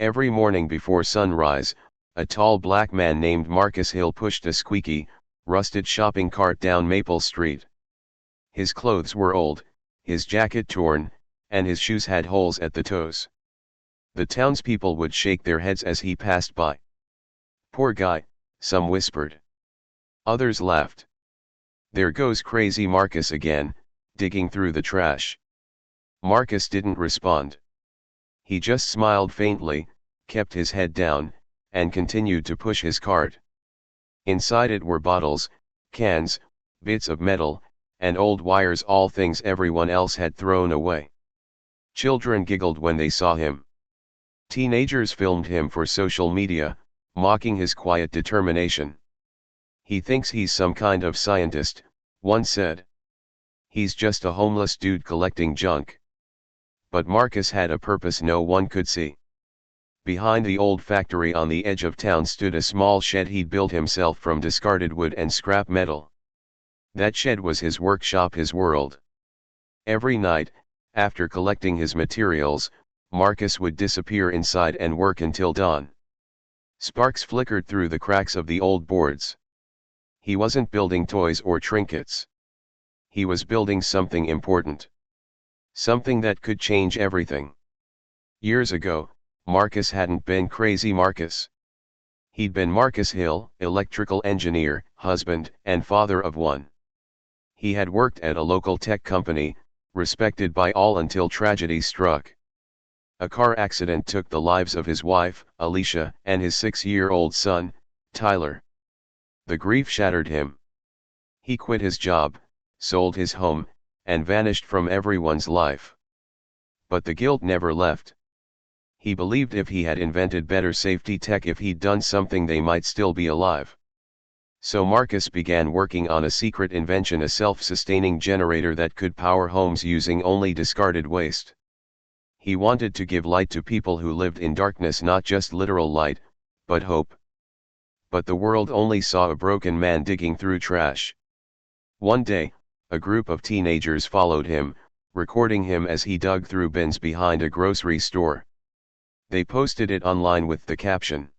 Every morning before sunrise, a tall black man named Marcus Hill pushed a squeaky, rusted shopping cart down Maple Street. His clothes were old, his jacket torn, and his shoes had holes at the toes. The townspeople would shake their heads as he passed by. "Poor guy," some whispered. Others laughed. "There goes crazy Marcus again, digging through the trash." Marcus didn't respond. He just smiled faintly, kept his head down, and continued to push his cart. Inside it were bottles, cans, bits of metal, and old wires, all things everyone else had thrown away. Children giggled when they saw him. Teenagers filmed him for social media, mocking his quiet determination. "He thinks he's some kind of scientist," one said. "He's just a homeless dude collecting junk." But Marcus had a purpose no one could see. Behind the old factory on the edge of town stood a small shed he'd built himself from discarded wood and scrap metal. That shed was his workshop, his world. Every night, after collecting his materials, Marcus would disappear inside and work until dawn. Sparks flickered through the cracks of the old boards. He wasn't building toys or trinkets. He was building something important. Something that could change everything. Years ago, Marcus hadn't been crazy Marcus. He'd been Marcus Hill, electrical engineer, husband, and father of one. He had worked at a local tech company, respected by all until tragedy struck. A car accident took the lives of his wife, Alicia, and his 6-year-old son, Tyler. The grief shattered him. He quit his job, sold his home, and vanished from everyone's life. But the guilt never left. He believed if he had invented better safety tech, if he'd done something, they might still be alive. So Marcus began working on a secret invention, a self-sustaining generator that could power homes using only discarded waste. He wanted to give light to people who lived in darkness, not just literal light, but hope. But the world only saw a broken man digging through trash. One day, a group of teenagers followed him, recording him as he dug through bins behind a grocery store. They posted it online with the caption,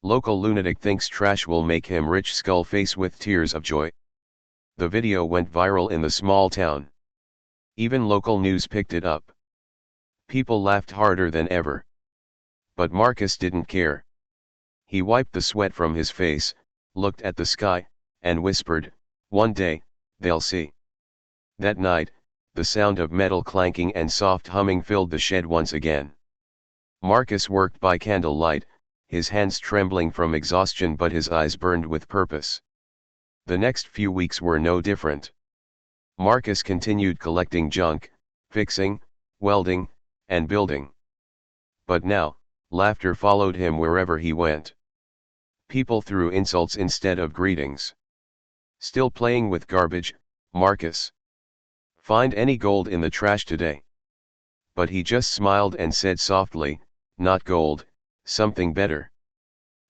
"Local lunatic thinks trash will make him rich," skull face with tears of joy. The video went viral in the small town. Even local news picked it up. People laughed harder than ever. But Marcus didn't care. He wiped the sweat from his face, looked at the sky, and whispered, "One day, they'll see." That night, the sound of metal clanking and soft humming filled the shed once again. Marcus worked by candlelight, his hands trembling from exhaustion but his eyes burned with purpose. The next few weeks were no different. Marcus continued collecting junk, fixing, welding, and building. But now, laughter followed him wherever he went. People threw insults instead of greetings. "Still playing with garbage, Marcus? Find any gold in the trash today?" But he just smiled and said softly, "Not gold, something better."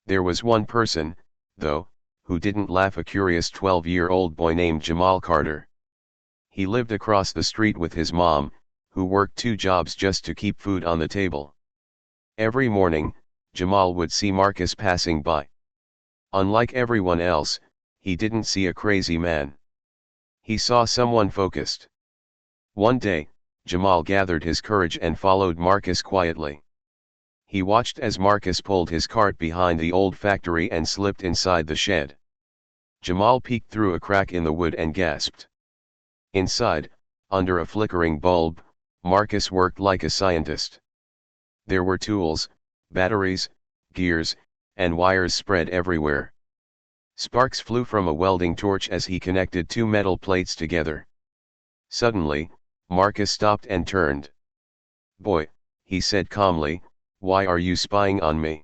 There was one person, though, who didn't laugh, a curious 12-year-old boy named Jamal Carter. He lived across the street with his mom, who worked 2 jobs just to keep food on the table. Every morning, Jamal would see Marcus passing by. Unlike everyone else, he didn't see a crazy man. He saw someone focused. One day, Jamal gathered his courage and followed Marcus quietly. He watched as Marcus pulled his cart behind the old factory and slipped inside the shed. Jamal peeked through a crack in the wood and gasped. Inside, under a flickering bulb, Marcus worked like a scientist. There were tools, batteries, gears, and wires spread everywhere. Sparks flew from a welding torch as he connected 2 metal plates together. Suddenly, Marcus stopped and turned. "Boy," he said calmly, "why are you spying on me?"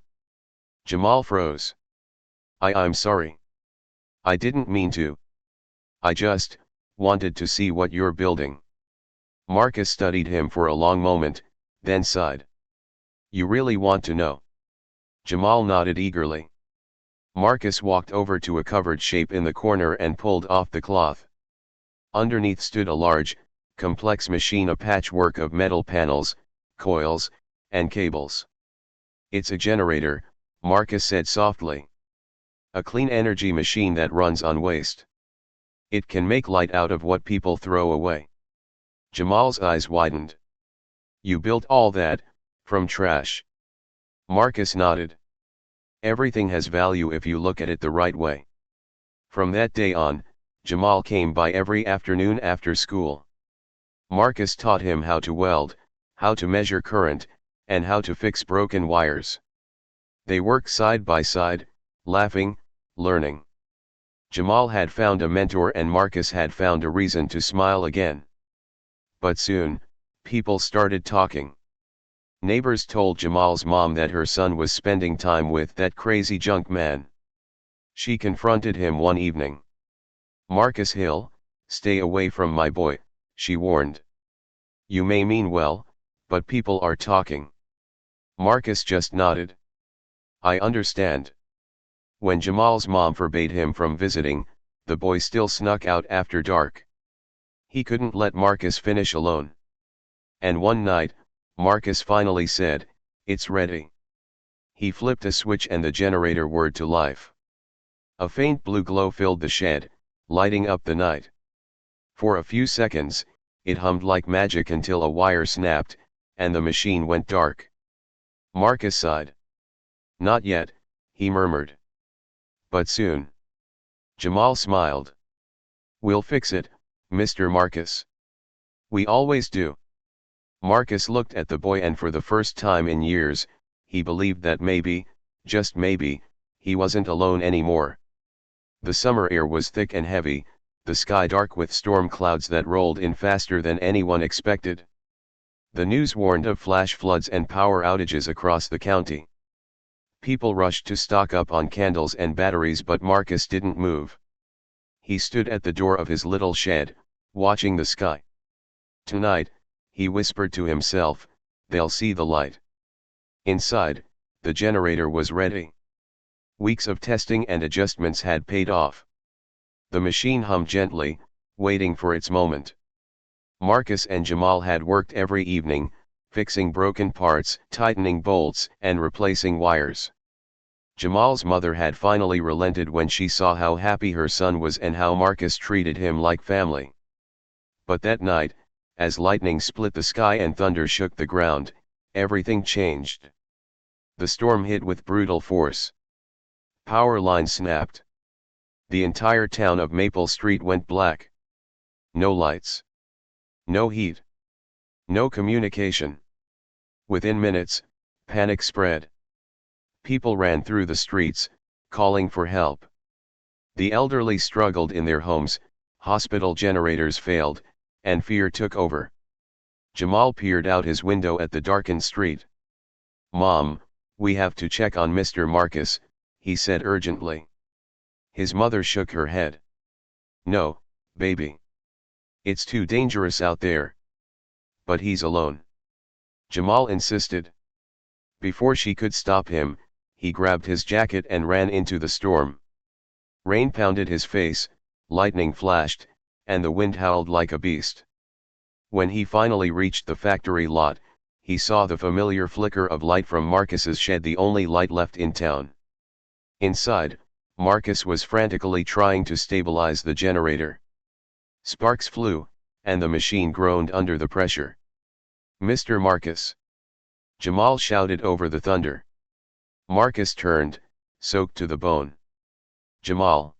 Jamal froze. I'm sorry. I didn't mean to. I just wanted to see what you're building." Marcus studied him for a long moment, then sighed. "You really want to know?" Jamal nodded eagerly. Marcus walked over to a covered shape in the corner and pulled off the cloth. Underneath stood a large, complex machine, a patchwork of metal panels, coils, and cables. It's a generator, Marcus said softly. A clean energy machine that runs on waste. It can make light out of what people throw away. Jamal's eyes widened. You built all that, from trash? Marcus nodded. Everything has value if you look at it the right way. From that day on, Jamal came by every afternoon after school. Marcus taught him how to weld, how to measure current, and how to fix broken wires. They worked side by side, laughing, learning. Jamal had found a mentor and Marcus had found a reason to smile again. But soon, people started talking. Neighbors told Jamal's mom that her son was spending time with that crazy junk man. She confronted him one evening. Marcus Hill, stay away from my boy, she warned. You may mean well, but people are talking. Marcus just nodded. I understand. When Jamal's mom forbade him from visiting, the boy still snuck out after dark. He couldn't let Marcus finish alone. And one night, Marcus finally said, it's ready. He flipped a switch and the generator whirred to life. A faint blue glow filled the shed, lighting up the night. For a few seconds, it hummed like magic until a wire snapped, and the machine went dark. Marcus sighed. Not yet, he murmured. But soon. Jamal smiled. We'll fix it, Mr. Marcus. We always do. Marcus looked at the boy and for the first time in years, he believed that maybe, just maybe, he wasn't alone anymore. The summer air was thick and heavy, the sky dark with storm clouds that rolled in faster than anyone expected. The news warned of flash floods and power outages across the county. People rushed to stock up on candles and batteries, but Marcus didn't move. He stood at the door of his little shed, watching the sky. Tonight, he whispered to himself, they'll see the light. Inside, the generator was ready. Weeks of testing and adjustments had paid off. The machine hummed gently, waiting for its moment. Marcus and Jamal had worked every evening, fixing broken parts, tightening bolts, and replacing wires. Jamal's mother had finally relented when she saw how happy her son was and how Marcus treated him like family. But that night, as lightning split the sky and thunder shook the ground, everything changed. The storm hit with brutal force. Power lines snapped. The entire town of Maple Street went black. No lights. No heat. No communication. Within minutes, panic spread. People ran through the streets, calling for help. The elderly struggled in their homes, hospital generators failed, and fear took over. Jamal peered out his window at the darkened street. Mom, we have to check on Mr. Marcus, he said urgently. His mother shook her head. No, baby. It's too dangerous out there. But he's alone. Jamal insisted. Before she could stop him, he grabbed his jacket and ran into the storm. Rain pounded his face, lightning flashed, and the wind howled like a beast. When he finally reached the factory lot, he saw the familiar flicker of light from Marcus's shed, the only light left in town. Inside, Marcus was frantically trying to stabilize the generator. Sparks flew, and the machine groaned under the pressure. Mr. Marcus! Jamal shouted over the thunder. Marcus turned, soaked to the bone. Jamal!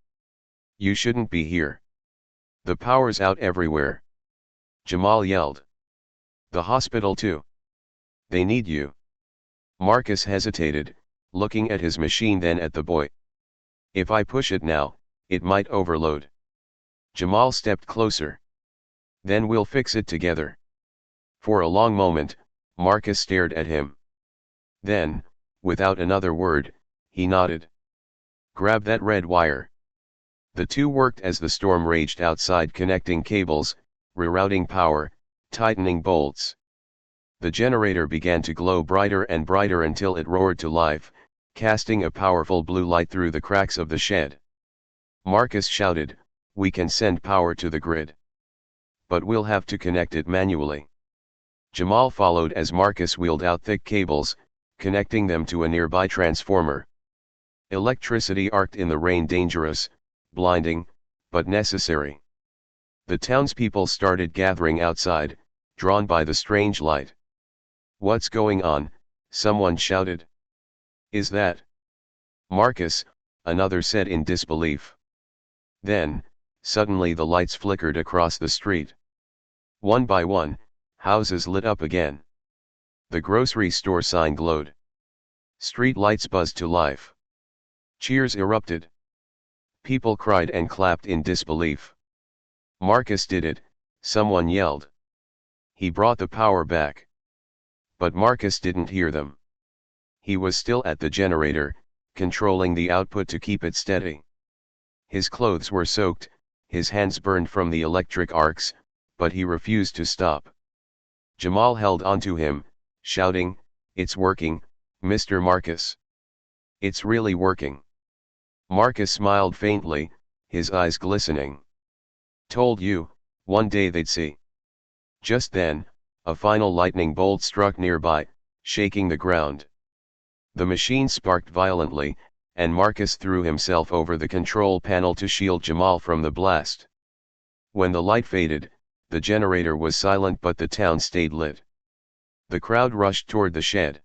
You shouldn't be here. The power's out everywhere. Jamal yelled. The hospital too. They need you. Marcus hesitated, looking at his machine then at the boy. If I push it now, it might overload. Jamal stepped closer. Then we'll fix it together. For a long moment, Marcus stared at him. Then, without another word, he nodded. Grab that red wire. The two worked as the storm raged outside, connecting cables, rerouting power, tightening bolts. The generator began to glow brighter and brighter until it roared to life, casting a powerful blue light through the cracks of the shed. Marcus shouted, we can send power to the grid. But we'll have to connect it manually. Jamal followed as Marcus wheeled out thick cables, connecting them to a nearby transformer. Electricity arced in the rain, dangerous, blinding, but necessary. The townspeople started gathering outside, drawn by the strange light. "What's going on?" someone shouted. "Is that Marcus?" another said in disbelief. Then, suddenly the lights flickered across the street. One by one, houses lit up again. The grocery store sign glowed. Street lights buzzed to life. Cheers erupted. People cried and clapped in disbelief. "Marcus did it," someone yelled. "He brought the power back." But Marcus didn't hear them. He was still at the generator, controlling the output to keep it steady. His clothes were soaked, his hands burned from the electric arcs, but he refused to stop. Jamal held onto him, shouting, "It's working, Mr. Marcus. It's really working." Marcus smiled faintly, his eyes glistening. "Told you, one day they'd see." Just then, a final lightning bolt struck nearby, shaking the ground. The machine sparked violently, and Marcus threw himself over the control panel to shield Jamal from the blast. When the light faded, the generator was silent but the town stayed lit. The crowd rushed toward the shed.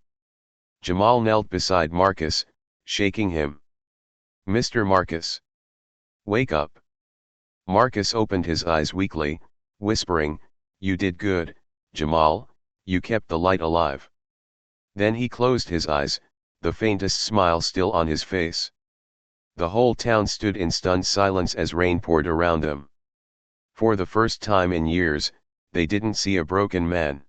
Jamal knelt beside Marcus, shaking him. "Mr. Marcus. Wake up." Marcus opened his eyes weakly, whispering, "You did good, Jamal, you kept the light alive." Then he closed his eyes, the faintest smile still on his face. The whole town stood in stunned silence as rain poured around them. For the first time in years, they didn't see a broken man.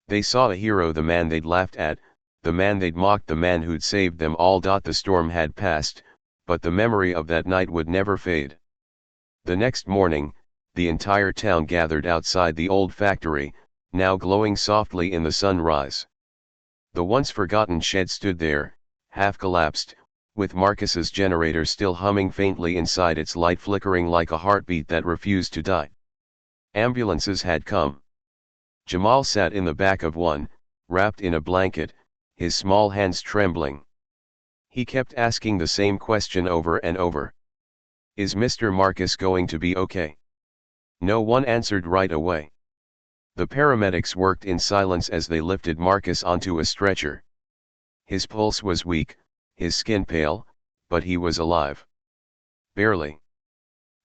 They saw a hero, the man they'd laughed at, the man they'd mocked, the man who'd saved them all. The storm had passed, but the memory of that night would never fade. The next morning, the entire town gathered outside the old factory, now glowing softly in the sunrise. The once forgotten shed stood there, half collapsed, with Marcus's generator still humming faintly inside, its light flickering like a heartbeat that refused to die. Ambulances had come. Jamal sat in the back of one, wrapped in a blanket, his small hands trembling. He kept asking the same question over and over. "Is Mr. Marcus going to be okay?" No one answered right away. The paramedics worked in silence as they lifted Marcus onto a stretcher. His pulse was weak, his skin pale, but he was alive. Barely.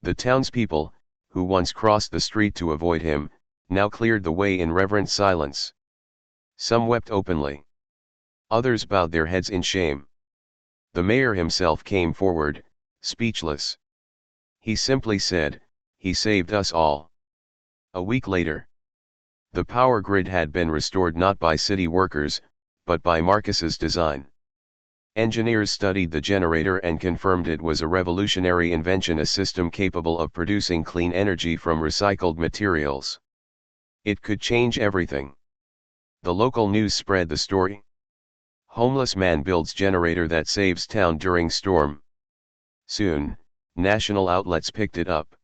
The townspeople, who once crossed the street to avoid him, now cleared the way in reverent silence. Some wept openly. Others bowed their heads in shame. The mayor himself came forward, speechless. He simply said, "He saved us all." A week later, the power grid had been restored not by city workers, but by Marcus's design. Engineers studied the generator and confirmed it was a revolutionary invention, a system capable of producing clean energy from recycled materials. It could change everything. The local news spread the story. "Homeless man builds generator that saves town during storm." Soon, national outlets picked it up.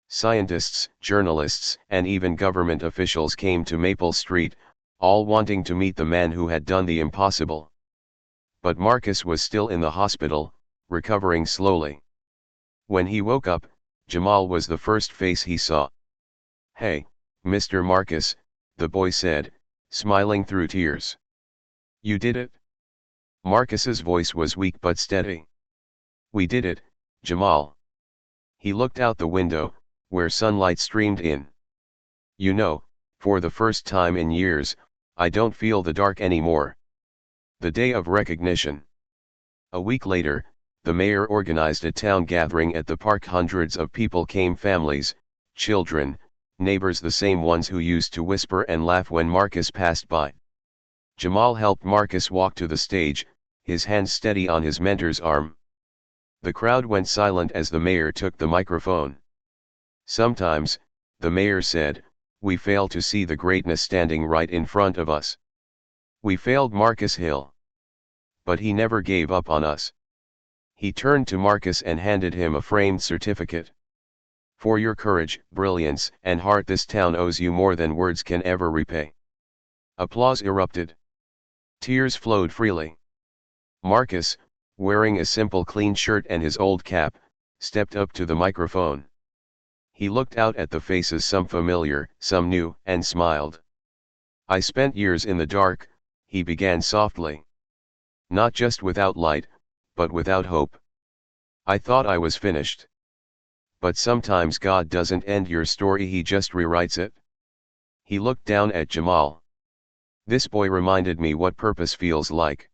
Scientists, journalists, and even government officials came to Maple Street, all wanting to meet the man who had done the impossible. But Marcus was still in the hospital, recovering slowly. When he woke up, Jamal was the first face he saw. "Hey, Mr. Marcus," the boy said, smiling through tears. "You did it?" Marcus's voice was weak but steady. "We did it, Jamal." He looked out the window, where sunlight streamed in. "You know, for the first time in years, I don't feel the dark anymore." The day of recognition. A week later, the mayor organized a town gathering at the park. Hundreds of people came, families, children, neighbors, the same ones who used to whisper and laugh when Marcus passed by. Jamal helped Marcus walk to the stage, his hand steady on his mentor's arm. The crowd went silent as the mayor took the microphone. "Sometimes," the mayor said, "we fail to see the greatness standing right in front of us. We failed Marcus Hill. But he never gave up on us." He turned to Marcus and handed him a framed certificate. "For your courage, brilliance, and heart, this town owes you more than words can ever repay." Applause erupted. Tears flowed freely. Marcus, wearing a simple clean shirt and his old cap, stepped up to the microphone. He looked out at the faces, some familiar, some new, and smiled. I spent years in the dark, he began softly. Not just without light, but without hope. I thought I was finished. But sometimes God doesn't end your story, he just rewrites it. He looked down at Jamal. This boy reminded me what purpose feels like.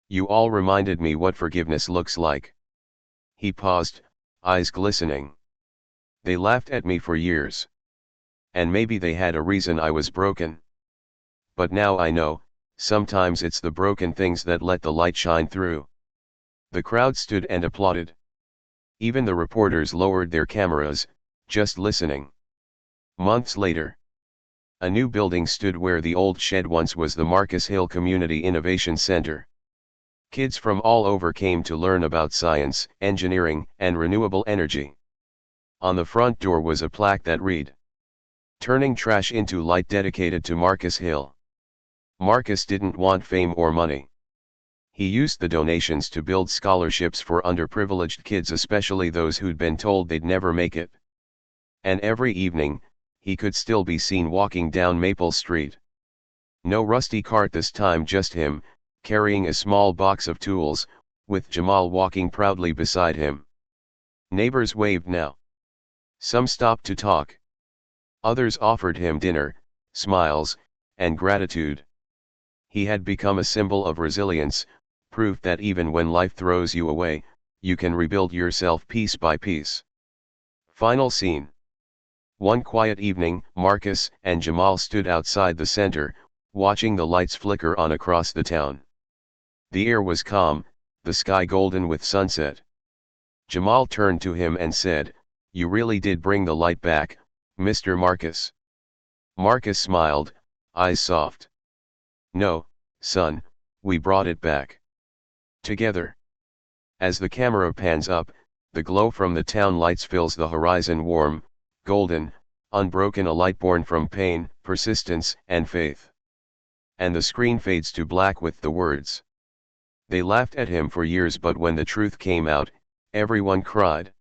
You all reminded me what forgiveness looks like. He paused, eyes glistening. They laughed at me for years. And maybe they had a reason, I was broken. But now I know, sometimes it's the broken things that let the light shine through. The crowd stood and applauded. Even the reporters lowered their cameras, just listening. Months later, a new building stood where the old shed once was, the Marcus Hill Community Innovation Center. Kids from all over came to learn about science, engineering, and renewable energy. On the front door was a plaque that read, "Turning trash into light," dedicated to Marcus Hill. Marcus didn't want fame or money. He used the donations to build scholarships for underprivileged kids, especially those who'd been told they'd never make it. And every evening, he could still be seen walking down Maple Street. No rusty cart this time, just him, carrying a small box of tools, with Jamal walking proudly beside him. Neighbors waved now. Some stopped to talk. Others offered him dinner, smiles, and gratitude. He had become a symbol of resilience, proof that even when life throws you away, you can rebuild yourself piece by piece. Final scene. One quiet evening, Marcus and Jamal stood outside the center, watching the lights flicker on across the town. The air was calm, the sky golden with sunset. Jamal turned to him and said, "You really did bring the light back, Mr. Marcus." Marcus smiled, eyes soft. "No, son, we brought it back. Together." As the camera pans up, the glow from the town lights fills the horizon, warm, golden, unbroken, a light born from pain, persistence, and faith. And the screen fades to black with the words, "They laughed at him for years, but when the truth came out, everyone cried."